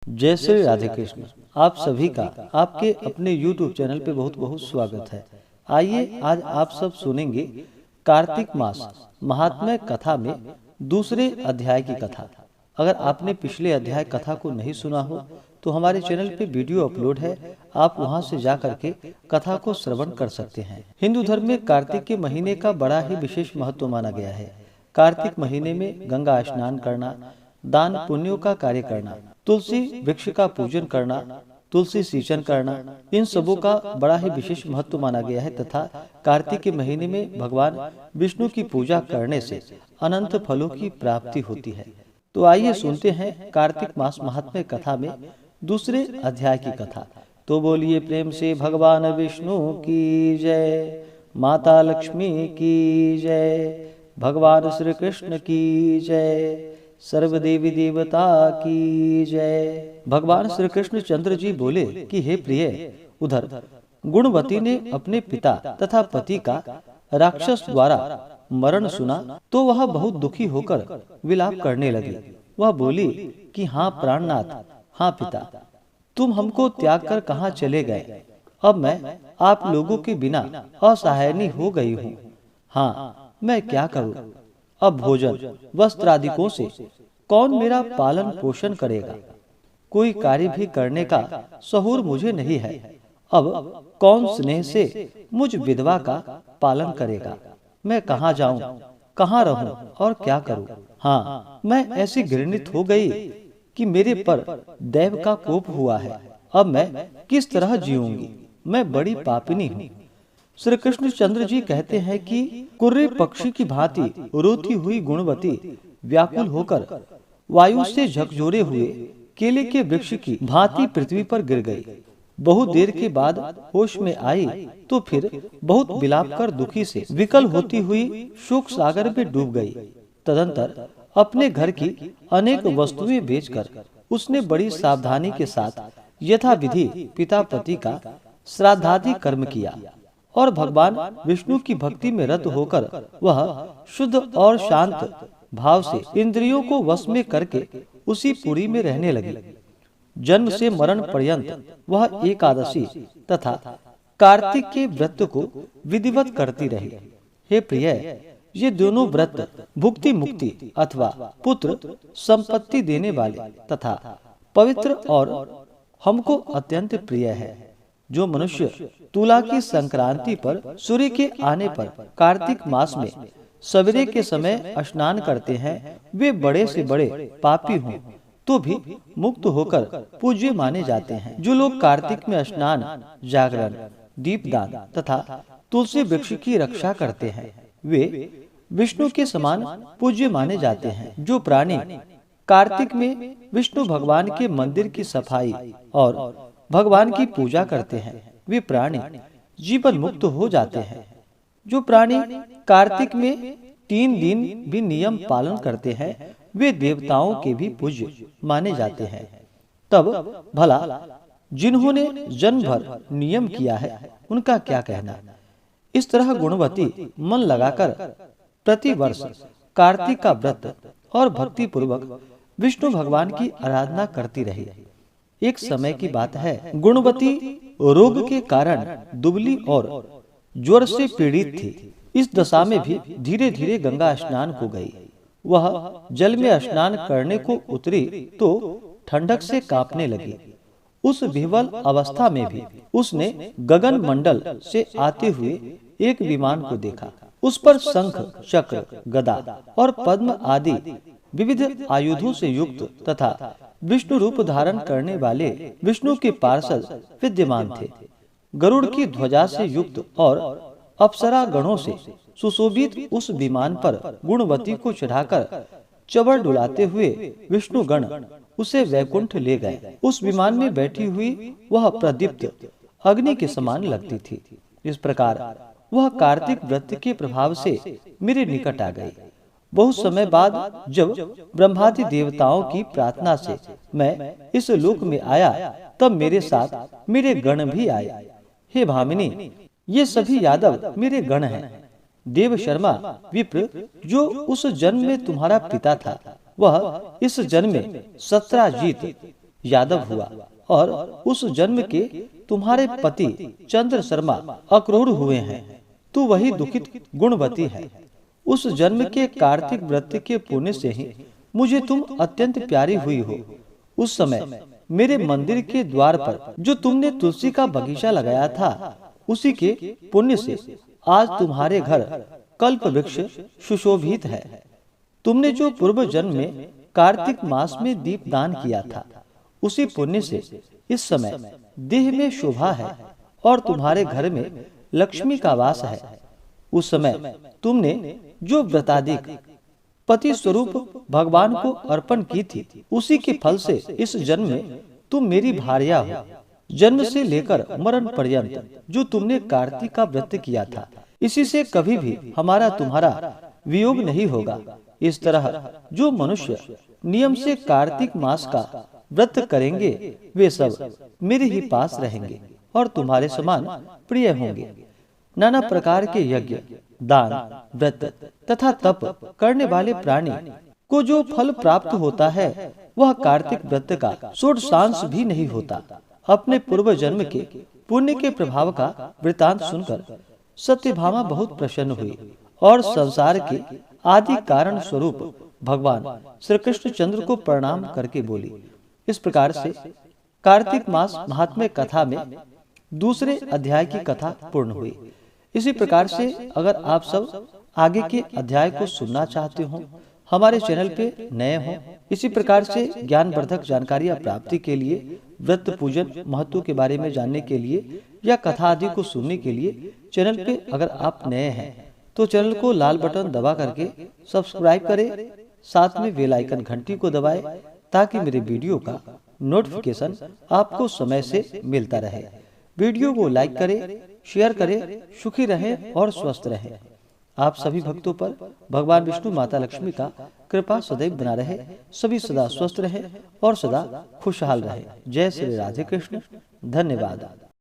जय श्री राधे कृष्ण। आप सभी का आपके अपने YouTube चैनल पे बहुत बहुत स्वागत है। आइए आज आप सब सुनेंगे कार्तिक मास महात्म्य कथा में दूसरे अध्याय की कथा। अगर आपने पिछले अध्याय कथा को नहीं सुना हो तो हमारे चैनल पे वीडियो अपलोड है, आप वहां से जा करके कथा को श्रवण कर सकते हैं। हिंदू धर्म में कार्तिक के महीने का बड़ा ही विशेष महत्व माना गया है। कार्तिक महीने में गंगा स्नान करना, दान पुण्यों का कार्य करना, तुलसी वृक्ष का पूजन करना, तुलसी सिंचन करना, इन सबों का बड़ा ही विशेष महत्व माना गया है तथा कार्तिक के महीने में भगवान विष्णु की पूजा करने से अनंत फलों की प्राप्ति होती है। तो आइए सुनते हैं कार्तिक मास महात्म्य कथा में दूसरे अध्याय की कथा। तो बोलिए प्रेम से भगवान विष्णु की जय, माता लक्ष्मी की जय, भगवान श्री कृष्ण की जय, सर्व देवी देवता की जय। भगवान श्री कृष्ण चंद्र जी बोले कि हे प्रिय, उधर गुणवती ने अपने पिता तथा पति का राक्षस द्वारा मरण सुना तो वह बहुत दुखी होकर विलाप करने लगी। वह बोली कि हाँ प्राणनाथ, हाँ पिता, तुम हमको त्याग कर कहाँ चले गए। अब मैं आप लोगों के बिना असहायनी हो गई हूँ। हाँ, मैं क्या करूँ। अब भोजन वस्त्र आदिकों से कौन मेरा पालन पोषण करेगा। कोई कार्य भी करने का सहूर मुझे नहीं है। अब कौन स्नेह से मुझ विधवा का पालन करेगा। मैं कहाँ जाऊँ, कहाँ रहूं और क्या करूं। हाँ, मैं ऐसी घृणित हो गई कि मेरे पर दैव का कोप हुआ है। अब मैं किस तरह जीऊंगी। मैं बड़ी पापिनी हूँ। श्री कृष्ण चंद्र जी कहते हैं कि कुर्रे पक्षी की भांति रोती हुई गुणवती व्याकुल होकर वायु से झकझोरे हुए केले के वृक्ष की भांति पृथ्वी पर गिर गई। बहुत देर के बाद होश में आई तो फिर बहुत विलाप कर दुखी से विकल होती हुई शोक सागर में डूब गई। तदंतर अपने घर की अनेक वस्तुएं बेचकर उसने बड़ी सावधानी के साथ यथाविधि पिता पति का श्राद्धादि कर्म किया और भगवान विष्णु की भक्ति में रत होकर वह शुद्ध और शांत भाव से इंद्रियों को वश में करके उसी पुरी में रहने लगी। जन्म से मरण पर्यंत वह एकादशी तथा कार्तिक के व्रत को विधिवत करती रही। हे प्रिय, ये दोनों व्रत भुक्ति मुक्ति अथवा पुत्र संपत्ति देने वाले तथा पवित्र और हमको अत्यंत प्रिय है। जो मनुष्य तुला की संक्रांति पर सूर्य के आने पर कार्तिक मास में सवेरे के समय स्नान करते हैं, वे बड़े से बड़े पापी हों तो भी मुक्त होकर पूज्य माने जाते हैं। जो लोग कार्तिक में स्नान, जागरण, दीपदान तथा तुलसी वृक्ष की रक्षा करते हैं, वे विष्णु के समान पूज्य माने जाते हैं। जो प्राणी कार्तिक में विष्णु भगवान के मंदिर की सफाई और भगवान की पूजा करते हैं, वे प्राणी जीवन मुक्त हो जाते हैं। जो प्राणी कार्तिक में 3 दिन भी नियम पालन करते हैं, वे देवताओं के भी पूज्य माने जाते हैं। तब भला जिन्होंने जन्म भर नियम किया है उनका क्या कहना। इस तरह गुणवती मन लगाकर प्रति वर्ष कार्तिक का व्रत और भक्ति पूर्वक विष्णु भगवान की आराधना करती रही। एक समय की बात है, गुणवती रोग के कारण दुबली और ज्वर से पीड़ित थी। इस दशा में भी धीरे धीरे गंगा स्नान को गई। वह जल में स्नान करने को उतरी तो ठंडक से कांपने लगी। उस विह्वल अवस्था में भी उसने गगन मंडल से आते हुए एक विमान को देखा। उस पर शंख, चक्र, गदा और पद्म आदि विविध आयुधों से युक्त तथा विष्णु रूप धारण करने वाले विष्णु के पार्षद विद्यमान थे। गरुड़ की ध्वजा से युक्त और अप्सरा गणों से सुशोभित उस विमान पर गुणवती को चढ़ाकर चबर डुलाते हुए विष्णु गण उसे वैकुंठ ले गए। उस विमान में बैठी हुई वह प्रदीप्त अग्नि के समान लगती थी। इस प्रकार वह कार्तिक व्रत के प्रभाव से मेरे निकट आ गई। बहुत समय बाद जब ब्रह्मादि देवताओं की प्रार्थना से मैं इस लोक में आया, तब मेरे साथ मेरे गण भी आए। हे भामिनी, ये सभी यादव मेरे गण हैं। देव शर्मा विप्र, जो उस जन्म में तुम्हारा पिता था, वह इस जन्म में सत्राजीत यादव हुआ और उस जन्म के तुम्हारे पति चंद्र शर्मा अक्रूर हुए हैं। तू वही दुखित गुणवती है। उस जन्म के कार्तिक व्रत के पुण्य से ही मुझे तुम अत्यंत प्यारी हुई हो। उस समय मेरे मंदिर के द्वार पर जो तुमने तुलसी का बगीचा लगाया था, उसी के पुण्य से आज तुम्हारे घर कल्प वृक्ष सुशोभित है। तुमने जो पूर्व जन्म में कार्तिक मास में दीप दान किया था, उसी पुण्य से इस समय देह में शोभा है और तुम्हारे घर में लक्ष्मी का वास है। उस समय तुमने जो व्रतादिक पति स्वरूप भगवान को अर्पण की थी, उसी के फल से इस जन्म में तुम मेरी भार्या हो। जन्म से लेकर मरण पर्यंत जो तुमने कार्तिक का व्रत किया था, इसी से कभी भी हमारा तुम्हारा वियोग नहीं होगा। इस तरह जो मनुष्य नियम से कार्तिक मास का व्रत करेंगे, वे सब मेरे ही पास रहेंगे और तुम्हारे समान प्रिय होंगे। नाना प्रकार के यज्ञ, दान, व्रत तथा तप करने वाले प्राणी को जो फल प्राप्त होता है, वह कार्तिक व्रत का षोडशांश भी नहीं होता। अपने पूर्व जन्म के पुण्य के प्रभाव का वृतांत सुनकर सत्यभामा बहुत प्रसन्न हुई और संसार के आदि कारण स्वरूप भगवान श्री कृष्णचंद्र को प्रणाम करके बोली। इस प्रकार से कार्तिक मास महात्म्य कथा में दूसरे अध्याय की कथा पूर्ण हुई। इसी प्रकार से अगर आप सब आगे के अध्याय को सुनना चाहते हो, हमारे चैनल पे नए हो, इसी प्रकार से ज्ञानवर्धक जानकारियां प्राप्ति के लिए, व्रत पूजन महत्व के बारे में जानने के लिए या कथा आदि को सुनने के लिए चैनल पे अगर आप नए हैं तो चैनल को लाल बटन दबा करके सब्सक्राइब करें, साथ में बेल आइकन घंटी को दबाएं ताकि मेरे वीडियो का नोटिफिकेशन आपको समय से मिलता रहे। वीडियो को लाइक करें, शेयर करें। सुखी रहें और स्वस्थ रहें। आप सभी भक्तों पर भगवान विष्णु माता लक्ष्मी का कृपा सदैव बना रहे। सभी सदा स्वस्थ रहें और सदा खुशहाल रहें। जय श्री राधे कृष्ण। धन्यवाद।